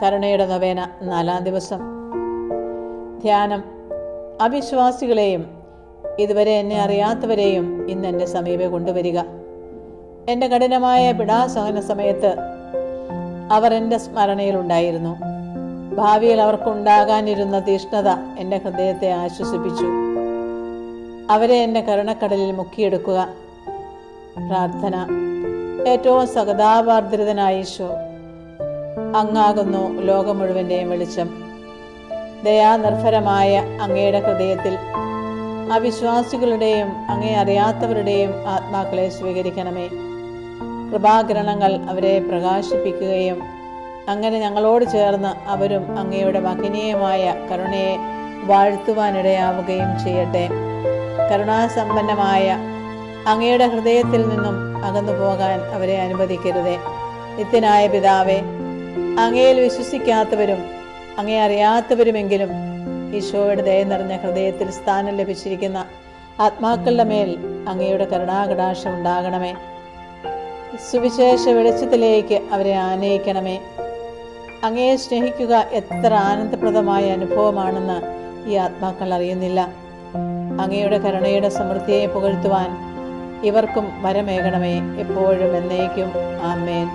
കരുണയുടെ നൊവേന 4-ാം ദിവസം. ധ്യാനം. അവിശ്വാസികളെയും ഇതുവരെ എന്നെ അറിയാത്തവരെയും ഇന്ന് എൻ്റെ സമീപം കൊണ്ടുവരിക. എൻ്റെ കഠിനമായ പീഡാസഹന സമയത്ത് അവർ എൻ്റെ സ്മരണയിലുണ്ടായിരുന്നു. ഭാവിയിൽ അവർക്കുണ്ടാകാനിരുന്ന തീഷ്ണത എൻ്റെ ഹൃദയത്തെ ആശ്വസിപ്പിച്ചു. അവരെ എൻ്റെ കരുണക്കടലിൽ മുക്കിയെടുക്കുക. പ്രാർത്ഥന. ഏറ്റവും സഹതാപാർദ്രിതനായ ഈശോ, അങ്ങാകുന്നു ലോകം മുഴുവൻ്റെയും വെളിച്ചം. ദയാനിർഭരമായ അങ്ങയുടെ ഹൃദയത്തിൽ അവിശ്വാസികളുടെയും അങ്ങേ അറിയാത്തവരുടെയും ആത്മാക്കളെ സ്വീകരിക്കണമേ. കൃപാകിരണങ്ങൾ അവരെ പ്രകാശിപ്പിക്കുകയും അങ്ങനെ ഞങ്ങളോട് ചേർന്ന് അവരും അങ്ങയുടെ മഹനീയമായ കരുണയെ വാഴ്ത്തുവാനിടയാവുകയും ചെയ്യട്ടെ. കരുണാസമ്പന്നമായ അങ്ങയുടെ ഹൃദയത്തിൽ നിന്നും അകന്നു പോകാൻ അവരെ അനുവദിക്കരുതേ. നിത്യനായ പിതാവേ, അങ്ങയിൽ വിശ്വസിക്കാത്തവരും അങ്ങയെ അറിയാത്തവരുമെങ്കിലും ഈശോയുടെ ദയ നിറഞ്ഞ ഹൃദയത്തിൽ സ്ഥാനം ലഭിച്ചിരിക്കുന്ന ആത്മാക്കളുടെ മേൽ അങ്ങയുടെ കരുണാകടാക്ഷം ഉണ്ടാകണമേ. സുവിശേഷ വെളിച്ചത്തിലേക്ക് അവരെ ആനയിക്കണമേ. അങ്ങയെ സ്നേഹിക്കുക എത്ര ആനന്ദപ്രദമായ അനുഭവമാണെന്ന് ഈ ആത്മാക്കൾ അറിയുന്നില്ല. അങ്ങയുടെ കരുണയുടെ സമൃദ്ധിയെ പുകഴ്ത്തുവാൻ ഇവർക്കും വരമേകണമേ, എപ്പോഴും എന്നേക്കും. ആമേൻ.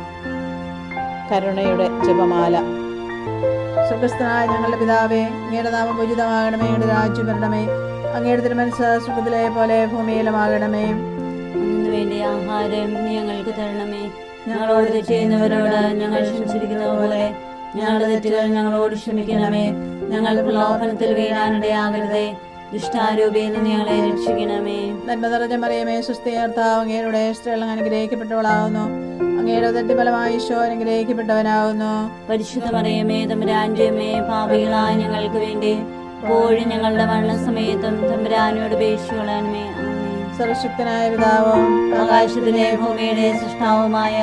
കരുണയുടെ ജപമാല. സ്വർഗ്ഗസ്ഥനായ ഞങ്ങളുടെ പിതാവേ, അങ്ങയുടെ നാമം പൂജിതമാകണമേ. അങ്ങയുടെ രാജ്യം വരണമേ. അങ്ങയുടെ തിരുമനസ്സ് സ്വർഗ്ഗത്തിലെ പോലെ ഭൂമിയിലുമാകണമേ. അന്നു വേണ്ടി ആഹാരം ഞങ്ങൾക്ക് തരണമേ. ഞങ്ങളോട് തെറ്റ് ചെയ്യുന്നവരോട് ഞങ്ങൾ ക്ഷമിച്ചിരിക്കുന്നത് പോലെ ഞങ്ങളുടെ തെറ്റുകൾ ഞങ്ങളോട് ക്ഷമിക്കണമേ. ഞങ്ങൾ പ്രലോഭനത്തിൽ വീഴാനിടയാകരുതേ. ദുഷ്ടാരൂപിയിൽ നിന്ന് ഞങ്ങളെ രക്ഷിക്കണമേ. നന്മ നിറഞ്ഞ മറിയമേ, സ്വസ്തി, കർത്താവ് അങ്ങയുടെ സ്ത്രീകൾ അനുഗ്രഹിക്കപ്പെട്ടവളാകുന്നു. അങ്ങയുടെ ഉദരഫലമായി ഈശോ അനുഗ്രഹിക്കപ്പെട്ടവനാകുന്നു. പരിശുദ്ധ മറിയമേ, തമ്പുരാന്റെ അമ്മേ, പാപികളായ ഞങ്ങൾക്ക് വേണ്ടി ഇപ്പോഴും ഞങ്ങളുടെ മരണസമയത്തും തമ്പുരാനോട് അപേക്ഷിക്കണമേ. സർവശക്തനായ പിതാവും ആകാശത്തിലെ ഭൂമിയുടെ സൃഷ്ടാവുമായ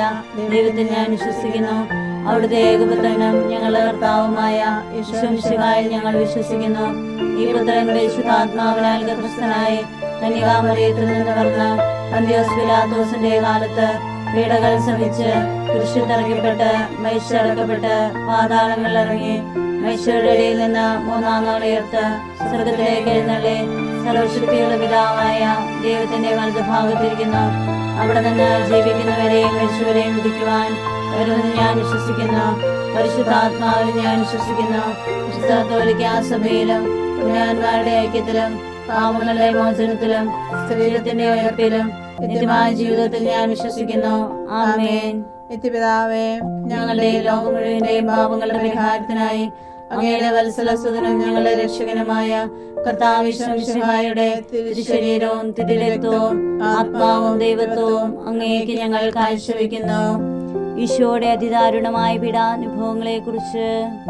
ദൈവത്തിൽ ഞാൻ വിശ്വസിക്കുന്നു. അവിടുത്തെ ഏകപുത്രനും ഞങ്ങളുടെ കർത്താവുമായ ഈശോമിശിഹായിൽ ഞങ്ങൾ വിശ്വസിക്കുന്നു. ഈ പുത്രൻ പരിശുദ്ധാത്മാവിനാൽ ഗർഭസ്ഥനായി കന്യകാമറിയത്തിൽ നിന്ന് പിറന്ന് പന്തിയോസ് പിലാത്തോസിന്റെ കാലത്ത് പീഡകൾ സഹിച്ച് കുരിശിൽ തറയ്ക്കപ്പെട്ട് മരിച്ചടക്കപ്പെട്ട് പാതാളങ്ങളിൽ ഇറങ്ങി മനുഷ്യരുടെ ഇടയിൽ നിന്ന് 3-ാം നാൾ ഉയർത്ത് സ്വർഗത്തിലേക്ക് എഴുന്നള്ളി സർവശക്തിയുള്ള പിതാവായ ദൈവത്തിന്റെ വലതുഭാഗത്തിരിക്കുന്നു. അവിടെ നിന്ന് ജീവിക്കുന്നവരെയും മരിച്ചവരെയും വിധിക്കുവാൻ വരുമെന്ന് ഞാൻ വിശ്വസിക്കുന്നു. പരിശുദ്ധാത്മാവിൽ ഞാൻ വിശ്വസിക്കുന്നു. വിശുദ്ധ കത്തോലിക്കാ സഭയിലും പുണ്യവാന്മാരുടെ ഐക്യത്തിലും പാപങ്ങളുടെ മോചനത്തിലും ശരീരത്തിന്റെ ഉയർപ്പിലും നിത്യമായ ജീവിതത്തിൽ ഞാൻ വിശ്വസിക്കുന്നു. ആമേൻ. നിത്യപിതാവേ, ഞങ്ങളുടെ ലോകം മുഴുവന്റെയും പാപങ്ങളുടെ പരിഹാരത്തിനായി അങ്ങയുടെ വത്സലസുതനും ഞങ്ങളുടെ രക്ഷകനുമായ കർത്താവ് ഈശോമിശിഹായുടെ തിരുശരീരവും തിരുരക്തവും ആത്മാവും ദൈവത്വവും അങ്ങേക്ക് ഞങ്ങൾ കാഴ്ചവെക്കുന്നു. ഈശോയുടെ അതിദാരുണമായ പീഡാനുഭവങ്ങളെ കുറിച്ച്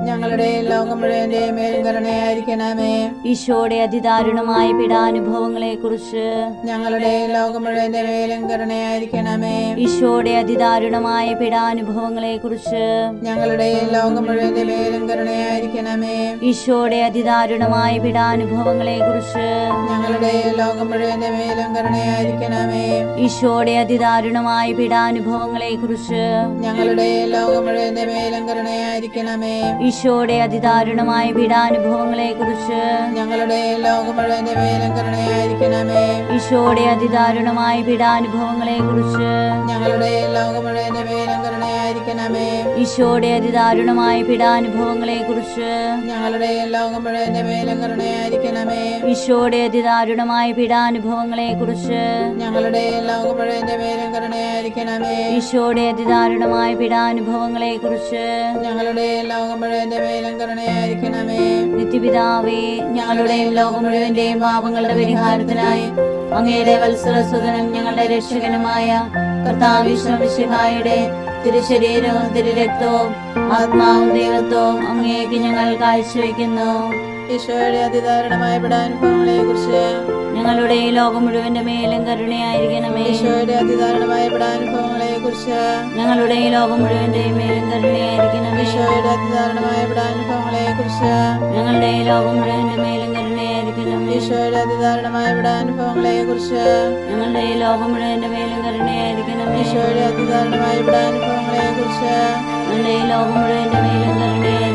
ഞങ്ങളുടെ ലോകം മുഴുവന്റെയും മേലും കരുണയായിരിക്കണമേ. ഈശോയുടെ അതിദാരുണമായ പീഡാനുഭവങ്ങളെ കുറിച്ച് ഞങ്ങളുടെ ലോകം മുഴുവന്റെ മേലും കരുണയായിരിക്കണമേ. ഈശോയുടെ അതിദാരുണമായ പീഡാനുഭവങ്ങളെ കുറിച്ച് ഞങ്ങളുടെ ലോകം മുഴുവന്റെ മേലും കരുണയായിരിക്കണമേ. ഈശോയുടെ അതിദാരുണമായ പീഡാനുഭവങ്ങളെ കുറിച്ച് ഞങ്ങളുടെ ലോകം മുഴുവന്റെ മേലും കരുണയായിരിക്കണമേ. ഈശോയുടെ അതിദാരുണമായ പീഡാനുഭവങ്ങളെ കുറിച്ച് ഞങ്ങളുടെ ലോകം മുഴുവന്റെ മേലും കരുണയായിരിക്കണമേ. ഈശോയുടെ അതിദാരുണമായ പീഡാനുഭവങ്ങളെ കുറിച്ച് ഞങ്ങളുടെ ലോകം മുഴുവന്റെ മേലും കരുണയായിരിക്കണമേ. ഈശോയുടെ അതിദാരുണമായ പീഡാനുഭവങ്ങളെ കുറിച്ച് ഞങ്ങളുടെ ലോകം മുഴുവന്റെ മേലും കരുണയായിരിക്കണമേ. ഈശോയുടെ അതിദാരുണമായ പീഡാനുഭവങ്ങളെ കുറിച്ച് ഞങ്ങളുടെ ലോകം മുഴുവന്റെ മേലും കരുണയായിരിക്കണമേ. ഈശോയുടെ അതിദാരുണമായ പീഡാനുഭവങ്ങളെ കുറിച്ച് ഞങ്ങളുടെ ലോകം മുഴുവന്റെ മേലും കരുണയായിരിക്കണമേ. ഈശോയുടെ അതിദാരുണമായ പീഡാനുഭവങ്ങളെ കുറിച്ച് ഞങ്ങളുടെ ലോകം മുഴുവന്റെ മേലും കരുണയായിരിക്കണമേ. നിത്യപിതാവേ, ഞങ്ങളുടെയും ലോകം മുഴുവന്റെയും പാപങ്ങളുടെ പരിഹാരത്തിനായി അങ്ങയുടെ വത്സലസുതനും ഞങ്ങളുടെ രക്ഷകനുമായ കർത്താവ് ഈശോമിശിഹായുടെ തിരുശരീരവും തിരുരക്തവും ആത്മാവും ദൈവത്വവും അങ്ങേക്ക് ഞങ്ങൾ കാഴ്ചവെക്കുന്നു. ഈശോയുടെ അതിദാരുണമായ പീഡാനുഭവങ്ങളെ കുറിച്ച് ഞങ്ങളുടെ ലോകം മുഴുവന്റെ മേലും കരുണയായിരിക്കണമേ. ഈശോയുടെ അതിദാരുണമായ പീഡാനുഭവങ്ങളെ കുറിച്ച് ഞങ്ങളുടെ ലോകം മുഴുവന്റെ മേലും കരുണയായിരിക്കണമേ. ഈശോയുടെ അതിദാരുണമായ പീഡാനുഭവങ്ങളെ കുറിച്ച് ഞങ്ങളുടെ ലോകം മുഴുവന്റെ മേലും കരുണയായിരിക്കണമേ. ഈശോയുടെ അതിദാരുണമായ പീഡാനുഭവങ്ങളെ കുറിച്ച് ഞങ്ങളുടെ ലോകം മുഴുവന്റെ മേലും കരുണയായിരിക്കണമേ. ഈശോയുടെ അതിദാരുണമായ പീഡാനുഭവങ്ങളെ കുറിച്ച് ഞങ്ങളുടെ ലോകം മുഴുവന്റെ മേലും കരുണയായിരിക്കണമേ.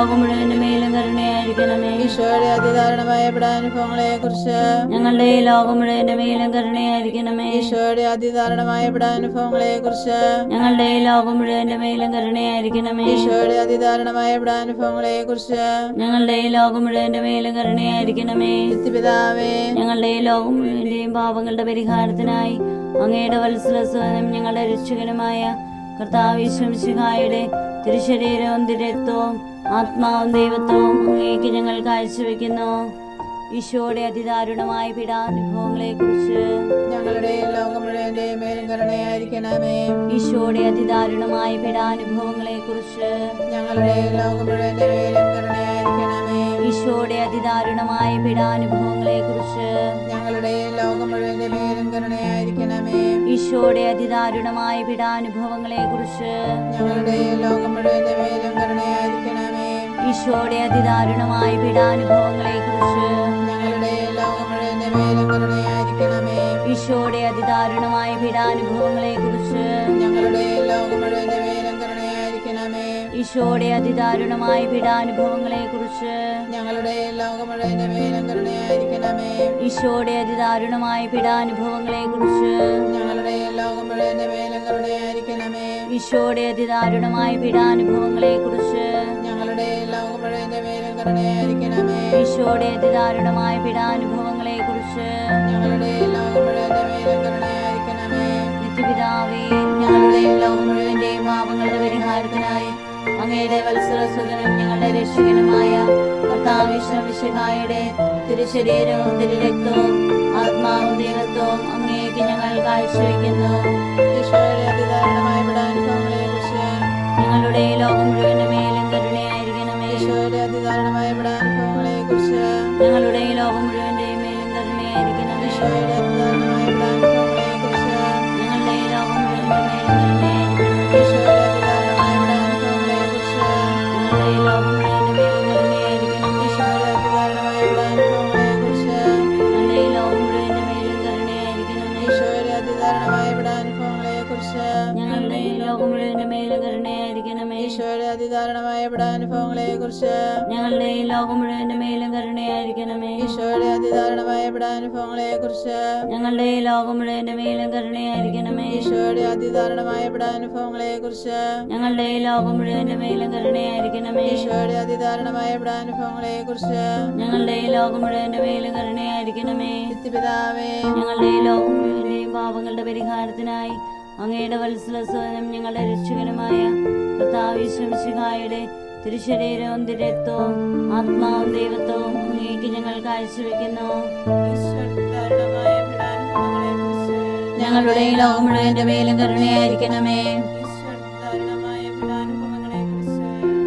ലോകം മുഴുവന്റെ മേലും കരുണയായിരിക്കണമേ. ഈശോയുടെ അതിദാരുണമായ പീഡാനുഭവങ്ങളെ കുറിച്ച് ഞങ്ങളുടെ ലോകം മുഴുവന്റെ മേലും കരുണയായിരിക്കണമേ. ഈശോയുടെ അതിദാരുണമായ പീഡാനുഭവങ്ങളെ കുറിച്ച് ഞങ്ങളുടെ ലോകം മുഴുവന്റെ മേലും കരുണയായിരിക്കണമേ. ഈശോയുടെ അതിദാരുണമായ പീഡാനുഭവങ്ങളെ കുറിച്ച് ഞങ്ങളുടെ ലോകം മുഴുവന്റെ മേലും കരുണയായിരിക്കണമേ. നിത്യപിതാവേ, ഞങ്ങളുടെ ലോകം മുഴുവന്റെയും പാപങ്ങളുടെ പരിഹാരത്തിനായി അങ്ങയുടെ വത്സലസ്വനം ഞങ്ങളുടെ രക്ഷകനുമായ കർത്താവ് യേശു മിശിഹായുടെ തിരുശരീരവും തിരുരക്തവും ആത്മാവും ദൈവത്വവും അങ്ങേക്ക് ഞങ്ങൾ കാഴ്ചവെക്കുന്നു. ഈശോയുടെ അതിദാരുണമായ പീഡാനുഭവങ്ങളെ കുറിച്ച് ഞങ്ങളുടെ ലോകം മുഴുവന്റെ മേലും കരുണയായിരിക്കണമേ. ഈശോയുടെ അതിദാരുണമായ പീഡാനുഭവങ്ങളെ കുറിച്ച് ഞങ്ങളുടെ ലോകം മുഴുവന്റെ മേലും കരുണയായിരിക്കണമേ. ഈശോയുടെ അതിദാരുണമായ പീഡാനുഭവങ്ങളെ കുറിച്ച് ഞങ്ങളുടെ ലോകം മുഴുവന്റെ മേലും കരുണയായിരിക്കണമേ. ഈശോയുടെ അതിദാരുണമായ പീഡാനുഭവങ്ങളെ കുറിച്ച് ഞങ്ങളുടെ ലോകം മുഴുവന്റെ മേലും കരുണയായിരിക്കണമേ. ഈശോയുടെ അതിദാരുണമായ പീഡാനുഭവങ്ങളെ കുറിച്ച് ഞങ്ങളുടെ ലോകം മുഴുവന്റെ മേലും കരുണയായിരിക്കണമേ. ഈശോയുടെ അതിദാരുണമായ പീഡാനുഭവങ്ങളെ കുറിച്ച് ഞങ്ങളുടെ ലോകം മുഴുവന്റെ മേലും കരുണയായിരിക്കണമേ. ഈശോയുടെ അതിദാരുണമായ പീഡാനുഭവങ്ങളെ കുറിച്ച് ഞങ്ങളുടെ ലോകം മുഴുവന്റെ മേലും കരുണയായിരിക്കണമേ. ഈശോയുടെ അതിദാരുണമായ പീഡാനുഭവങ്ങളെ കുറിച്ച് ഞങ്ങളുടെ ലോകം മുഴുവന്റെ മേലും കരുണയായിരിക്കണമേ. ഈശോയുടെ അതിദാരുണമായ പീഡാനുഭവങ്ങളെ കുറിച്ച് ഞങ്ങളുടെ ലോകം മുഴുവന്റെ മേലും കരുണയായിരിക്കണമേ. ഈശോയുടെ അതിദാരുണമായ പീഡാനുഭവങ്ങളെ കുറിച്ച് ഞങ്ങളുടെ ലോകം മുഴുവന്റെ മേലും കരുണയായിരിക്കണമേ. നിത്യപിതാവേ, ഞങ്ങളുടെ ലോകം മുഴുവന്റെയും പാപങ്ങളുടെ പരിഹാരത്തിനായി അങ്ങയുടെ വത്സലസുതനും ഞങ്ങളുടെ രക്ഷകനുമായ കർത്താവ് യേശു മിശിഹായുടെ തിരുശരീരവും തിരുരക്തവും ആത്മാവും ദൈവത്വവും അങ്ങേക്ക് ഞങ്ങൾ കാഴ്ചവെക്കുന്നു. ഈശോയുടെ അതിദാരുണമായ പീഡാനുഭവങ്ങളെ കുറിച്ച് ഞങ്ങളുടെ ലോകം മുഴുവന്റെ മേലും കരുണയായിരിക്കണമേ. ഈശോയുടെ അതിദാരുണമായ പീഡാനുഭവങ്ങളെ കുറിച്ച് ഞങ്ങളുടെ ലോകം മുഴുവന്റെയും മേലും കരുണയായിരിക്കണമേ. ഈശോയുടെ അതിദാരുണമായ പീഡാനുഭവങ്ങളെ കുറിച്ച് ഞങ്ങളുടെ ലോകം മുഴുവന്റെ മേലും കരുണയായിരിക്കണമേ. ഈശോയുടെ അതിദാരുണമായ പീഡാനുഭവങ്ങളെ കുറിച്ച് ഞങ്ങളുടെ ലോകം മുഴുവന്റെ മേലും കരുണയായിരിക്കണമേ. ഈശോയുടെ അതിദാരുണമായ പീഡാനുഭവങ്ങളെ കുറിച്ച് ഞങ്ങളുടെ ലോകം മുഴുവന്റെ മേലും കരുണയായിരിക്കണമേ. ഈശോയുടെ അതിദാരുണമായ പീഡാനുഭവങ്ങളെ കുറിച്ച് ഞങ്ങളുടെ ലോകം മുഴുവന്റെ മേലും കരുണയായിരിക്കണമേ. ഈശോയുടെ അതിദാരുണമായ പീഡാനുഭവങ്ങളെ കുറിച്ച് ഞങ്ങളുടെ ലോകം മുഴുവന്റെ മേലും കരുണയായിരിക്കണമേ. ഈശോയുടെ അതിദാരുണമായ പീഡാനുഭവങ്ങളെ കുറിച്ച് ഞങ്ങളുടെ ലോകം മുഴുവന്റെ മേലും കരുണയായിരിക്കണമേ. ഈശോയുടെ അതിദാരുണമായ പീഡാനുഭവങ്ങളെ കുറിച്ച് ഞങ്ങളുടെ ലോകം മുഴുവന്റെ മേലും കരുണയായിരിക്കണമേ. ഈശോയുടെ അതിദാരുണമായ പീഡാനുഭവങ്ങളെ കുറിച്ച് ഞങ്ങളുടെ ലോകം മുഴുവന്റെ മേലും കരുണയായിരിക്കണമേ. നിത്യപിതാവേ, ഞങ്ങളുടെ ലോകം മുഴുവന്റെയും പാപങ്ങളുടെ പരിഹാരത്തിനായി അങ്ങയുടെ വത്സലസ്വനം ഞങ്ങളുടെ രക്ഷകനുമായ കർത്താവ് യേശു മിശിഹായുടെ തിരുശരീരവും തിരുരക്തവും ആത്മാവും ദൈവത്വവും അങ്ങേക്ക് ഞങ്ങൾ കാഴ്ചവെക്കുന്നു. ഞങ്ങളുടെ ലോകം മുഴുവന്റെ മേലും കരുണയായിരിക്കണമേ.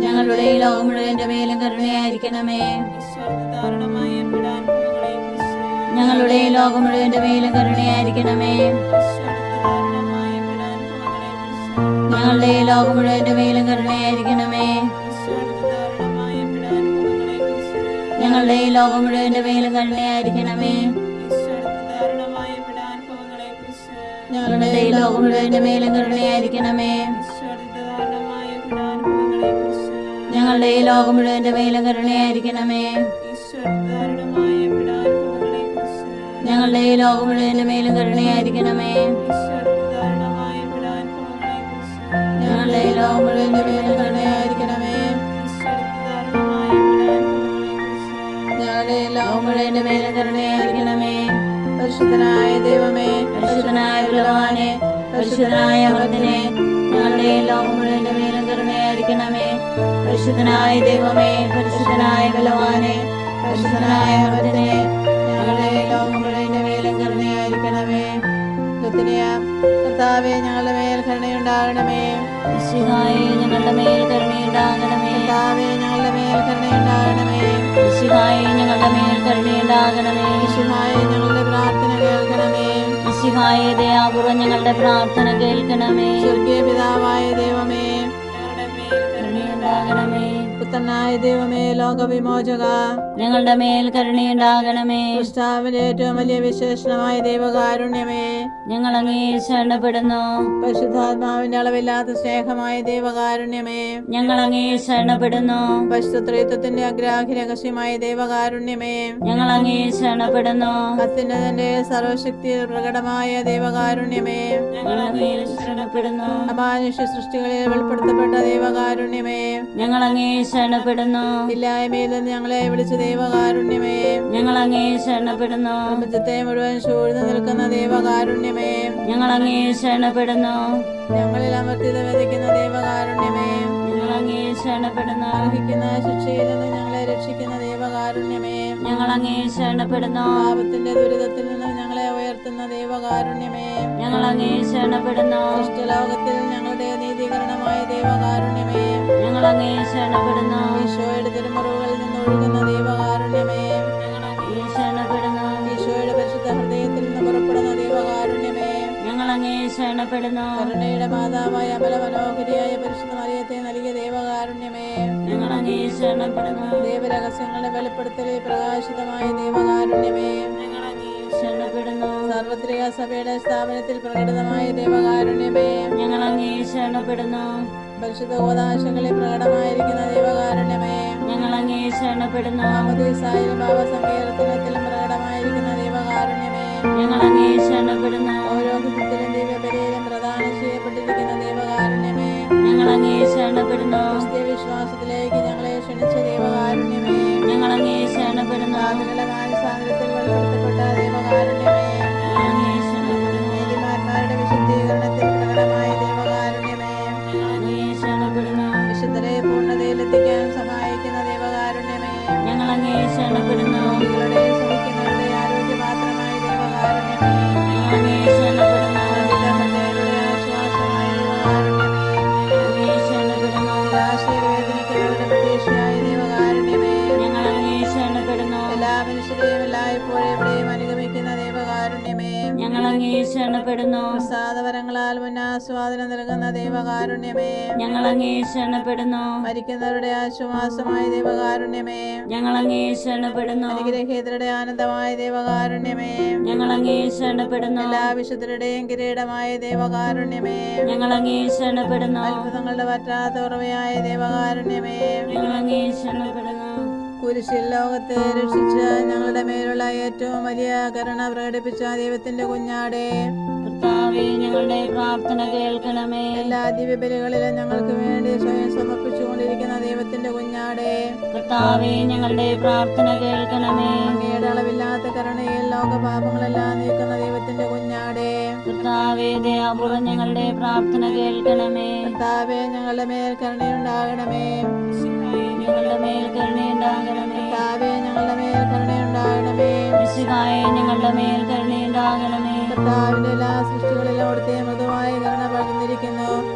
ഞങ്ങളുടെ ലോകം മുഴുവന്റെ മേലും കരുണയായിരിക്കണമേ. ഞങ്ങളുടെ ലോകം മുഴുവന്റെ മേലും കരുണയായിരിക്കണമേ. ഞങ്ങളുടെ ലോകം മുഴുവന്റെ മേലും കരുണയായിരിക്കണമേ. ഞങ്ങളുടെ ലോകം മുഴുവന്റെ മേലും കരുണയായിരിക്കണമേ. ഞങ്ങളുടെ ലോകം മുഴുവന്റെ മേലും കരുണയായിരിക്കണമേ. ഞങ്ങളുടെ ലോകം മുഴുവന്റെ മേലും കരുണയായിരിക്കണമേ. ഞങ്ങളുടെ ലോകം മുഴുവന്റെ മേലും കരുണയായിരിക്കണമേ. ഞങ്ങളുടെ ലോകം മുഴുവന്റെ മേലും കരുണയായിരിക്കണമേ. ഞങ്ങളുടെ ലോകം മുഴുവന്റെ മേലും കരുണയായിരിക്കണമേ. പരിശുദ്ധനായ ദൈവമേ, പരിശുദ്ധനായ ബലവാനെ, പരിശുദ്ധനായ അമർത്തിനെ, ഞങ്ങളുടെ ലോകം മുഴുവന്റെ മേലും കരുണയായിരിക്കണമേ. പരിശുദ്ധനായ ദൈവമേ, പരിശുദ്ധനായ ബലവാനെ, പരിശുദ്ധനായ അമർത്തിനെ, ഞങ്ങളുടെ ലോകം മുഴുവന്റെ മേലും കരുണയായിരിക്കണമേ. കർത്താവേ, ഞങ്ങളുടെ മേൽ കരുണയുണ്ടാകണമേ. മിശിഹായേ, ഞങ്ങളുടെ മേൽ കരുണയുണ്ടാകണമേ. കർത്താവേ, ഞങ്ങളുടെ മേൽ കരുണയുണ്ടാകണമേ. മിശിഹായേ, ഞങ്ങളുടെ മേൽ കരുണയുണ്ടാകണമേ. മിശിഹായേ, ഞങ്ങളുടെ പ്രാർത്ഥന കേൾക്കണമേ. മിശിഹായേ, ദയാപൂർവ്വം ഞങ്ങളുടെ പ്രാർത്ഥന കേൾക്കണമേ. സ്വർഗീയ പിതാവായ ദൈവമേ, കരുണയുണ്ടാകണമേ. സർവശക്തനായ ദൈവമേ, ലോകവിമോചക, ഞങ്ങളുടെ മേൽ കരുണയുണ്ടാകണമേ. ക്രിസ്താവിന്റെ ഏറ്റവും വലിയ വിശേഷണമായ ദൈവകാരുണ്യമേ, ഞങ്ങൾ അങ്ങേ ശരണപ്പെടുന്നു. പരിശുദ്ധാത്മാവിന്റെ അളവില്ലാത്ത സ്നേഹമായ ദൈവകാരുണ്യമേ, ഞങ്ങൾ അങ്ങേ ശരണപ്പെടുന്നു. പരിശുദ്ധത്വത്തിന്റെ അഗ്രാഹി രഹസ്യമായ ദൈവകാരുണ്യമേ, ഞങ്ങൾ അങ്ങേ ശരണപ്പെടുന്നു. അത്യുന്നതന്റെ സർവശക്തിയിൽ പ്രകടമായ ദൈവകാരുണ്യമേ, ഞങ്ങൾ അങ്ങേ ശരണപ്പെടുന്നു. അമാനുഷ്യ സൃഷ്ടികളിൽ വെളിപ്പെടുത്തപ്പെട്ട ദൈവകാരുണ്യമേ, ഞങ്ങൾ അങ്ങേ ശരണപ്പെടുന്നു. ഇല്ലായ്മയിൽ നിന്ന് ഞങ്ങളെ വിളിച്ച ദൈവകാരുണ്യമേ, ഞങ്ങൾ അങ്ങേ ശരണപ്പെടുന്നു. പ്രപഞ്ചത്തെ മുഴുവൻ ചൂഴ്ന്നു നിൽക്കുന്ന ദൈവകാരുണ്യമേ, ഞങ്ങൾ അങ്ങേ ശരണപ്പെടുന്നു. ഞങ്ങളിൽ അമർത്തിത വിതയ്ക്കുന്ന ദൈവകാരുണ്യമേ, ഞങ്ങൾ അങ്ങേ ശരണപ്പെടുന്നു. അർഹിക്കുന്ന ശിക്ഷയിൽ നിന്ന് ഞങ്ങളെ രക്ഷിക്കുന്ന ദൈവകാരുണ്യമേ, ഞങ്ങൾ അങ്ങേ ശരണപ്പെടുന്നു. പാപത്തിന്റെ ദുരിതത്തിൽ നിന്ന് ഞങ്ങളെ ഉയർത്തുന്ന ദൈവകാരുണ്യമേ, ഞങ്ങൾ അങ്ങേ ശരണപ്പെടുന്നു. ലോകത്തിൽ ഞങ്ങളുടെ നീതീകരണമായ ദൈവകാരുണ്യമേ, ഞങ്ങൾ അങ്ങേ ശരണപ്പെടുന്നു. ഈശോയുടെ തിരുമുറിവുകളിൽ നിന്ന് ഒഴുകുന്ന ദൈവകാരുണ്യമേ, ഞങ്ങൾ അങ്ങേ ശരണപ്പെടുന്നു. ഈശോയുടെ പരിശുദ്ധ ഹൃദയത്തിൽ നിന്ന് പുറപ്പെടുന്ന ദൈവകാരുണ്യമേ, ഞങ്ങൾ അങ്ങേ ശരണപ്പെടുന്നു. കരുണയുടെ മാതാവായ അമല മനോഹരിയായ പരിശുദ്ധ മറിയത്തെ നൽകിയ ദൈവകാരുണ്യമേ, ഞങ്ങൾ അങ്ങേ ശരണപ്പെടുന്നു. ദൈവരഹസ്യങ്ങളുടെ വെളിപ്പെടുത്തലിൽ പ്രകാശിതമായ ദൈവകാരുണ്യമേ, ഞങ്ങൾ അങ്ങേ ശരണപ്പെടുന്നു. സാർവത്രിക സഭയുടെ സ്ഥാപനത്തിൽ പ്രകടിതമായ ദൈവകാരുണ്യമേ, ഞങ്ങൾ അങ്ങേ ശരണപ്പെടുന്നു. പരിശുദ്ധ ഗോദാശകളിൽ പ്രകടമായിരിക്കുന്ന ദൈവകാരുണ്യമേ, ഞങ്ങൾ അങ്ങേ ശരണപ്പെടുന്നു. മാമോദീസായിലും ഭാവസങ്കീർത്തനത്തിലും പ്രകടമായിരിക്കുന്ന ദൈവകാരുണ്യമേ, ഞങ്ങൾ അങ്ങേ ശരണപ്പെടുന്നു. ഓരോ ഹിതത്തിലും ദിവ്യബലിയിലും പ്രദാനം ചെയ്യപ്പെട്ടിരിക്കുന്ന ദൈവകാരുണ്യമേ, ഞങ്ങൾ അങ്ങേ ശരണപ്പെടുന്നു. ക്രിസ്തീയ വിശ്വാസത്തിലേക്ക് ഞങ്ങളെ ക്ഷണിച്ച ദൈവകാരുണ്യമേ, ഞങ്ങൾ അങ്ങേ ശരണപ്പെടുന്നു. പാപികളുടെ മാനസാന്തരത്തിൽ വെളിപ്പെടുത്തപ്പെട്ട ദൈവകാരുണ്യമേ, ഞങ്ങൾ അങ്ങേ ശരണപ്പെടുന്നു. നീതിമാന്മാരുടെ വിശുദ്ധീകരണത്തിൽ പ്രകടമായ ദൈവകാരുണ്യമേ, ഞങ്ങൾ അങ്ങേ ശരണപ്പെടുന്നു. വിശുദ്ധരെ പൂർണ്ണതയിലെത്തിക്കാൻ സഹായിക്കുന്ന ദൈവകാരുണ്യമേ, ഞങ്ങൾ അങ്ങേ ശരണപ്പെടുന്നു. രോഗികളുടെ സഹിക്കുന്നവരുടെ ആരോഗ്യപാത്രമായ ദൈവകാരുണ്യമേ, ഞങ്ങൾ അങ്ങേ ശരണപ്പെടുന്നു. ഹൃദയങ്ങളുടെ ആശ്വാസമായ ദൈവകാരുണ്യമേ, ഞങ്ങൾ അങ്ങേ ശരണപ്പെടുന്നു. നിരാശയിൽ വേദനിക്കുന്നവരുടെ പ്രതീക്ഷയായ ദൈവകാരുണ്യമേ, ഞങ്ങൾ അങ്ങേ ശരണപ്പെടുന്നു. എല്ലാ മനുഷ്യരെയും എല്ലായ്പ്പോഴും എവിടെയും അനുഗമിക്കുന്ന ദൈവകാരുണ്യമേ, ഞങ്ങൾ അങ്ങേ ശരണപ്പെടുന്നു. പ്രസാദവരങ്ങളാൽ മുന്നാസ്വാദനം നൽകുന്ന ദൈവകാരുണ്യമേ, ഞങ്ങൾ അങ്ങേ ശരണപ്പെടുന്നു. മരിക്കുന്നവരുടെ ആശ്വാസമായ ദൈവകാരുണ്യമേ, ഞങ്ങൾ അങ്ങേ ശരണപ്പെടുന്നു. അനുഗ്രഹീതരുടെ ആനന്ദമായ ദൈവകാരുണ്യമേ, ഞങ്ങൾ അങ്ങേ ശരണപ്പെടുന്നു. എല്ലാ വിശുദ്ധരുടെയും കിരീടമായ ദൈവകാരുണ്യമേ, ഞങ്ങൾ അങ്ങേ ശരണപ്പെടുന്നു. അത്ഭുതങ്ങളുടെ പറ്റാത്ത ഉറവയായ ദൈവകാരുണ്യമേ, ഞങ്ങൾ അങ്ങേ ശരണപ്പെടുന്നു. കുരിശിൽ ലോകത്തെ രക്ഷിച്ച ഞങ്ങളുടെ മേലുള്ള ഏറ്റവും വലിയ കരുണ പ്രകടിപ്പിച്ച ദൈവത്തിന്റെ കുഞ്ഞാടേ, കർത്താവേ, ഞങ്ങളുടെ പ്രാർത്ഥന കേൾക്കണമേ. എല്ലാ ദിവ്യബലികളിലും ഞങ്ങൾക്ക് വേണ്ടി സ്വയം സമർപ്പിച്ചുകൊണ്ടിരിക്കുന്ന ദൈവത്തിന്റെ കുഞ്ഞാടേ, കർത്താവേ, ഞങ്ങളുടെ പ്രാർത്ഥന കേൾക്കണമേ. അങ്ങയുടെ അളവില്ലാത്ത കരുണയിൽ ലോകപാപങ്ങളെല്ലാം നീക്കുന്ന ദൈവത്തിന്റെ കുഞ്ഞാടേ, കർത്താവേ, ദയാപൂർവ്വം ഞങ്ങളുടെ പ്രാർത്ഥന കേൾക്കണമേ. കർത്താവേ, ഞങ്ങളുടെ മേൽ കരുണയുണ്ടാകണമേ, ഞങ്ങളുടെ മേൽ കരുണയുണ്ടാകണമേ. കർത്താവേ, ഞങ്ങളുടെ മേൽ കരുണയുണ്ടാകണമേ, മിശിഹായേ, ഞങ്ങളുടെ മേൽ കരുണയുണ്ടാകണമേ. കർത്താവിന്റെ എല്ലാ സൃഷ്ടികളിലും അവിടുത്തെ മൃദുവായ കരുണ പകർന്നിരിക്കുന്നു.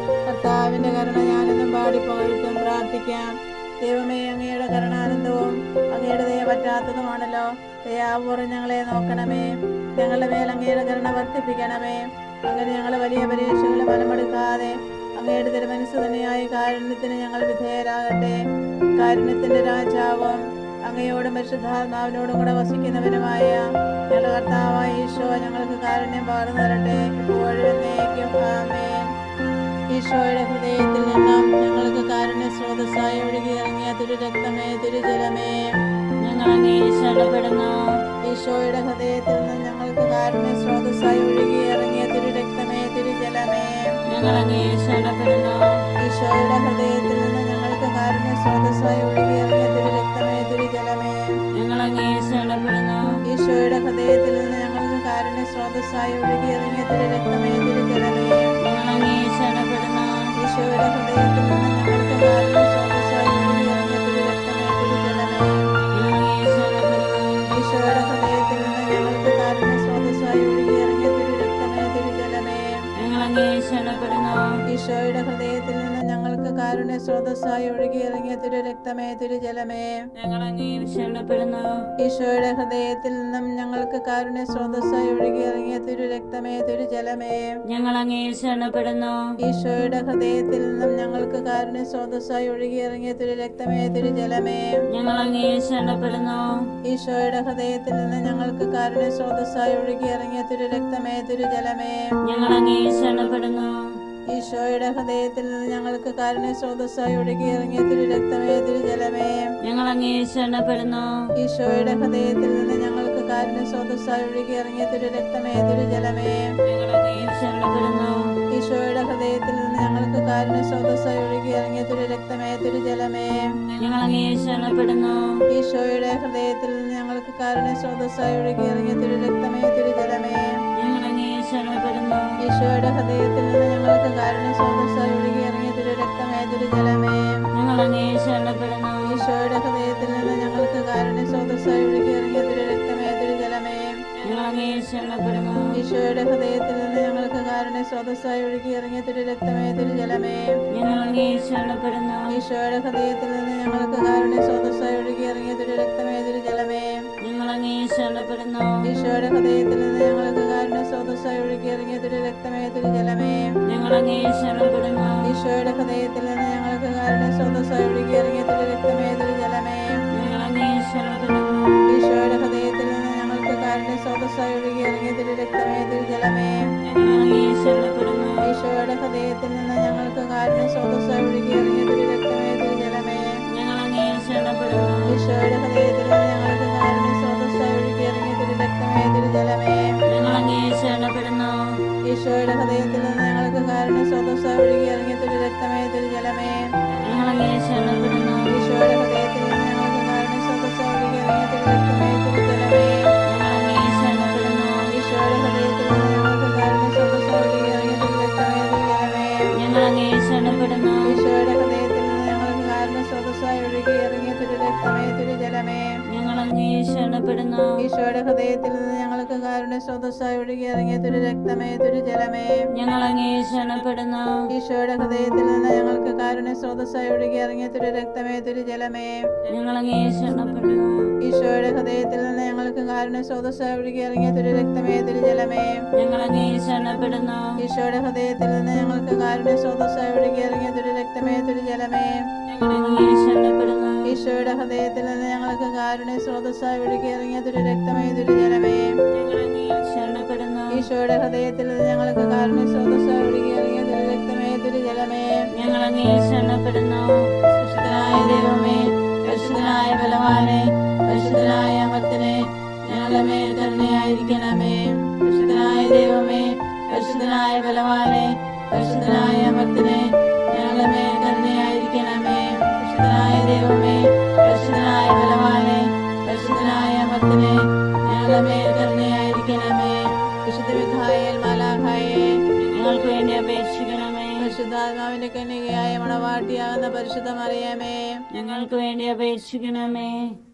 കർത്താവിന്റെ കരുണ ഞാനെന്നും പാടി പുകഴ്ത്തും പ്രാർത്ഥിക്കാം. ദൈവമേ, അങ്ങയുടെ കരുണാനന്ദവും അങ്ങയുടെ ദയ പറ്റാത്തതുമാണല്ലോ. ദയാപൂർവ്വം ഞങ്ങളെ നോക്കണമേ, ഞങ്ങളുടെ മേൽ അങ്ങയുടെ കരുണ വർദ്ധിപ്പിക്കണമേ. അങ്ങനെ ഞങ്ങൾ വലിയ പരീക്ഷകളെ ഫലമെടുക്കാതെ അങ്ങയുടെ തിരുമനസ്സ് തന്നെയായി കാരുണ്യത്തിന് ഞങ്ങൾ വിധേയരാകട്ടെ. കാരുണ്യത്തിന്റെ രാജാവും അങ്ങയോടും പരിശുദ്ധാത്മാവിനോടും കൂടെ വസിക്കുന്നവനുമായ ഞങ്ങളുടെ കർത്താവായ ഈശോ ഞങ്ങൾക്ക് കാരുണ്യം പകർന്നു തരട്ടെ, ഇപ്പോഴും എന്നേക്കും. ആമേൻ. ഈശോയുടെ ഹൃദയത്തിൽ നിന്നും ഞങ്ങൾക്ക് കാരുണ്യ സ്രോതസ്സായി ഒഴുകിയിറങ്ങിയ തിരുരക്തമേ, തിരുജലമേ, ഞങ്ങൾ അങ്ങേ ശരണപ്പെടുന്നു. ഈശോയുടെ ഹൃദയത്തിൽ നിന്നും ഞങ്ങൾക്ക് കാരുണ്യ സ്രോതസ്സായി ഒഴുകിയിറങ്ങിയ തിരുരക്തമേ, തിരുജലമേ, ഞങ്ങൾ അങ്ങേ ശരണപ്പെടുന്നു. ഈശോയുടെ ഹൃദയത്തിൽ നിന്ന് ഞങ്ങൾക്ക് കാരുണ്യ സ്രോതസ്സായി ഒഴുകിയിറങ്ങിയ തിരുരക്തമേ, തിരുജലമേ, ഞങ്ങൾ അങ്ങേ ശരണപ്പെടുന്നു. ഈശോയുടെ ഹൃദയത്തിൽ നിന്ന് ഞങ്ങൾക്ക് കാരുണ്യ സ്രോതസ്സായി ഒഴുകിയിറങ്ങിയ തിരുരക്തമേ, തിരുജലമേ, ഞങ്ങൾ അങ്ങേ ശരണപ്പെടുന്നു. ഈശോയുടെ ഹൃദയത്തിൽ നിന്ന് ഞങ്ങൾക്ക് കാരുണ്യ സ്രോതസ്സായി ഒഴുകിയിറങ്ങിയ തിരുരക്തമേ, തിരുജലമേ, ഞങ്ങൾ അങ്ങേ ശരണപ്പെടുന്നു. ഈശോയുടെ ഹൃദയത്തിൽ നിന്ന് ഞങ്ങൾക്ക് കാരുണ്യ സ്രോതസ്സായി ഒഴുകിയിറങ്ങിയ തിരുരക്തമേ, തിരുജലമേ, ഞങ്ങൾ അങ്ങേ ശരണപ്പെടുന്നു. ഈശോയുടെ ഹൃദയത്തിൽ നിന്ന് ഞങ്ങൾക്ക് കാരുണ്യ സ്രോതസ്സായി ഒഴുകിയിറങ്ങിയ തിരു രക്തമേ തിരുജലമേ, ഞങ്ങൾ അങ്ങയിൽ ശരണപ്പെടുന്നു. ഈശോയുടെ ഹൃദയത്തിൽ നിന്നും ഞങ്ങൾക്ക് കാരുണ്യ സ്രോതസ്സായി ഒഴുകിയിറങ്ങിയ തിരു രക്തമേ തിരുജലമേ, ഞങ്ങൾ അങ്ങയിൽ ശരണപ്പെടുന്നു. ഈശോയുടെ ഹൃദയത്തിൽ നിന്നും ഞങ്ങൾക്ക് കാരുണ്യ സ്രോതസ്സായി ഒഴുകിയിറങ്ങിയ തിരു രക്തമേ തിരുജലമേ, ഞങ്ങൾ അങ്ങയിൽ ശരണപ്പെടുന്നു. ഈശോയുടെ ഹൃദയത്തിൽ നിന്ന് ഞങ്ങൾക്ക് കാരുണ്യ സ്രോതസ്സായി ഒഴുകിയിറങ്ങിയ തിരു രക്തമേ തിരുജലമേ, ഞങ്ങൾ അങ്ങയിൽ ശരണപ്പെടുന്നു. ഈശോയുടെ ഹൃദയത്തിൽ നിന്ന് ഞങ്ങൾക്ക് കാരുണ്യ സ്രോതസ്സായി ഒഴുകിയിറങ്ങിയ തിരു രക്തമേ തിരുജലമേ, ഞങ്ങൾ അങ്ങയിൽ ശരണപ്പെടുന്നു. ഈശോയുടെ ഹൃദയത്തിൽ നിന്ന് ഞങ്ങൾക്ക് കാരുണ്യ സ്രോതസ്സായി ഒഴുകിയിറങ്ങിയ തിരു രക്തമേ തിരുജലമേ, ഞങ്ങൾ അങ്ങയിൽ ശരണപ്പെടുന്നു. ഈശോയുടെ ഹൃദയത്തിൽ നിന്ന് ഞങ്ങൾക്ക് കാരുണ്യ സ്രോതസ്സായി ഒഴുകിയിറങ്ങിയ തിരു രക്തമേ തിരുജലമേ, ഞങ്ങൾ അങ്ങയിൽ ശരണപ്പെടുന്നു. ഈശോയുടെ ഹൃദയത്തിൽ നിന്ന് ഞങ്ങൾക്ക് കാരുണ്യ സ്രോതസ്സായി ഒഴുകിയിറങ്ങിയ തിരു രക്തമേ തിരുജലമേ, ഞങ്ങൾ അങ്ങയിൽ ശരണപ്പെടുന്നു. ഈശോയുടെ ഹൃദയത്തിൽ നിന്ന് ഞങ്ങൾക്ക് കാരുണ്യ സ്രോതസ്സായി ഒഴുകിയിറങ്ങിയ തിരു രക്തമേ തിരുജലമേ, ഞങ്ങൾ അങ്ങയിൽ ശരണപ്പെടുന്നു. ഈശോയുടെ ഹൃദയത്തിൽ നിന്ന് ഞങ്ങൾക്ക് കാരുണ്യ സ്രോതസ്സായി ഒഴുകിയിറങ്ങിയ തിരു രക്തമേ തിരുജലമേ, ഞങ്ങൾ അങ്ങയിൽ ശരണപ്പെടുന്നു. ഈശോയുടെ ഹൃദയത്തിൽ നിന്ന് ഞങ്ങൾക്ക് കാരുണ്യ സ്രോതസ്സായി ഒഴുകിയിറങ്ങിയ തിരു രക്തമേ തിരുജലമേ, ഞങ്ങൾ അങ്ങയിൽ ശരണപ്പെടുന്നു. ഈശോയുടെ ഹൃദയത്തിൽ നിന്ന് ഞങ്ങൾക്ക് കാരുണ്യ സ്രോതസ്സായി ഒഴുകിയിറങ്ങിയ തിരു രക്തമേ തിരുജലമേ, ഞങ്ങൾ അങ്ങയിൽ ശരണപ്പെടുന്നു. ഈശോയുടെ ഹൃദയത്തിൽ നിന്ന് ഞങ്ങൾക്ക് കാരുണ്യ സ്രോതസ്സായി ഒഴുകിയിറങ്ങിയ തിരു രക്തമേ തിരുജലമേ, ഞങ്ങൾ അങ്ങയിൽ ശരണപ്പെടുന്നു. ഈശോയുടെ ഹൃദയത്തിൽ നിന്ന് ഞങ്ങൾക്ക് കാരുണ്യ സ്രോതസ്സായി ഒഴുകിയിറങ്ങിയ തിരു രക്തമേ തിരുജലമേ, ഞങ്ങൾ അങ്ങയിൽ ശരണപ്പെടുന്നു. ഈശോയുടെ ഹൃദയത്തിൽ നിന്ന് ഞങ്ങൾക്ക് കാരുണ്യ സ്രോതസ്സായി ഒഴുകിയിറങ്ങിയ തിരു രക്തമേ തിരുജലമേ, ഞങ്ങൾ അങ്ങയിൽ ശരണപ്പെടുന്നു. ഈശോയുടെ ഹൃദയത്തിൽ നിന്ന് ഞങ്ങൾക്ക് കാരുണ്യ സ്രോതസ്സായി ഒഴുകിയിറങ്ങിയ തിരു രക്തമേ തിരുജലമേ, ഞങ്ങൾ അങ്ങയിൽ ശരണപ്പെടുന്നു. ഈശോയുടെ ഹൃദയത്തിൽ നിന്ന് ഞങ്ങൾക്ക് കാരുണ്യ സ്രോതസ്സായി ഒഴുകിയിറങ്ങിയ തിരു രക്തമേ തിരുജലമേ, ഞങ്ങൾ അങ്ങയിൽ ശരണപ്പെടുന്നു. ഈശോയുടെ ഹൃദയത്തിൽ നിന്ന് ഞങ്ങൾക്ക് കാരുണ്യ സ്രോതസ്സായി ഒഴുകിയിറങ്ങിയ തിരു രക്തമേ തിരുജലമേ, ഞങ്ങൾ അങ്ങയിൽ ശരണപ്പെടുന്നു. ഈശോയുടെ ഹൃദയത്തിൽ നിന്ന് ഞങ്ങൾക്ക് കാരുണ്യ സ്രോതസ്സായി ഒഴുകിയിറങ്ങിയ തിരു രക്തമേ തിരുജലമേ, ഞങ്ങൾ അങ്ങയിൽ ശരണപ്പെടുന്നു. ഈശോയുടെ ഹൃദയത്തിൽ നിന്ന് ഞങ്ങൾക്ക് കാരുണ്യ സ്രോതസ്സായി ഒഴുകിയിറങ്ങിയ തിരു രക്തമേ തിരുജലമേ, ഞങ്ങൾ അങ്ങയിൽ ശരണപ്പെടുന്നു. ഈശോയുടെ ഹൃദയത്തിൽ നിന്ന് ഞങ്ങൾക്ക് കാരുണ്യ സ്രോതസ്സായി ഒഴുകിയിറങ്ങിയ തിരു രക്തമേ തിരുജലമേ, ഞങ്ങൾ അങ്ങയിൽ ശരണപ്പെടുന്നു. ഈശോയുടെ ഹൃദയത്തിൽ നിന്ന് ഞങ്ങൾക്ക് കാരുണ്യ സ്രോതസ്സായി ഒഴുകിയിറങ്ങിയ തിരു രക്തമേ തിരുജലമേ, ഞങ്ങൾ അങ്ങയിൽ ശരണപ്പെടുന്നു. ഈശോയുടെ ഹൃദയത്തിൽ നിന്ന് ഞങ്ങൾക്ക് കാരുണ്യ സ്രോതസ്സായി ഒഴുകിയിറങ്ങിയ തിരു രക്തമേ തിരുജലമേ, ഞങ്ങൾ അങ്ങയിൽ ശരണപ്പെടുന്നു. ഈശോയുടെ ഹൃദയത്തിൽ നിന്ന് ഞങ്ങൾക്ക് കാരുണ്യ സ്രോതസ്സായി ഒഴുകിയിറങ്ങിയ തിരു രക്തമേ തിരുജലമേ, ഞങ്ങൾ അങ്ങയിൽ ശരണപ്പെടുന്നു. ഈശോയുടെ ഹൃദയത്തിൽ നിന്ന് ഞങ്ങൾക്ക് കാരുണ്യ സ്രോതസ്സായി ഒഴുകിയിറങ്ങിയ തിരു രക്തമേ തിരുജലമേ, ഞങ്ങൾ അങ്ങയിൽ ശരണപ്പെടുന്നു. ഈശോയുടെ ഹൃദയത്തിൽ നിന്ന് ഞങ്ങൾക്ക് കാരുണ്യ സ്രോതസ്സായി ഒഴുകിയിറങ്ങിയ തിരു രക്തമേ തിരുജലമേ, ഞങ്ങൾ അങ്ങയിൽ ശരണപ്പെടുന്നു. ഈശോയുടെ ഹൃദയത്തിൽ നിന്ന് ഞങ്ങൾക്ക് കാരുണ്യ സ്രോതസ്സായി ഒഴുകിയിറങ്ങിയ തിരു രക്തമേ തിരുജലമേ, ഞങ്ങൾ അങ്ങയിൽ ശരണപ്പെടുന്നു. പരിശുദ്ധനായ ദൈവമേ, പരിശുദ്ധനായ ബലവാനെ, പരിശുദ്ധനായ അമർത്തനെ, ഞങ്ങളുടെ മേൽ കരുണയായിരിക്കണമേ. പരിശുദ്ധനായ ദൈവമേ, പരിശുദ്ധനായ ബലവാനെ, പരിശുദ്ധനായ അമർത്തനെ, ഞങ്ങളുടെ മേൽ കരുണയായിരിക്കണമേ. പരിശുദ്ധനായ ദൈവമേ, പരിശുദ്ധനായ ബലവാനെ, പരിശുദ്ധനായ അമർത്തനെ, ഞങ്ങളുടെ മേൽ കരുണയായിരിക്കണമേ. വിശുദ്ധ മിഖായേൽ മാലാഖായേ, ഞങ്ങൾക്ക് വേണ്ടി അപേക്ഷിക്കണമേ. പരിശുദ്ധാത്മാവിന്റെ കന്യകയായ മണവാട്ടിയാകുന്ന പരിശുദ്ധ മറിയമേ, ഞങ്ങൾക്ക് വേണ്ടി അപേക്ഷിക്കണമേ.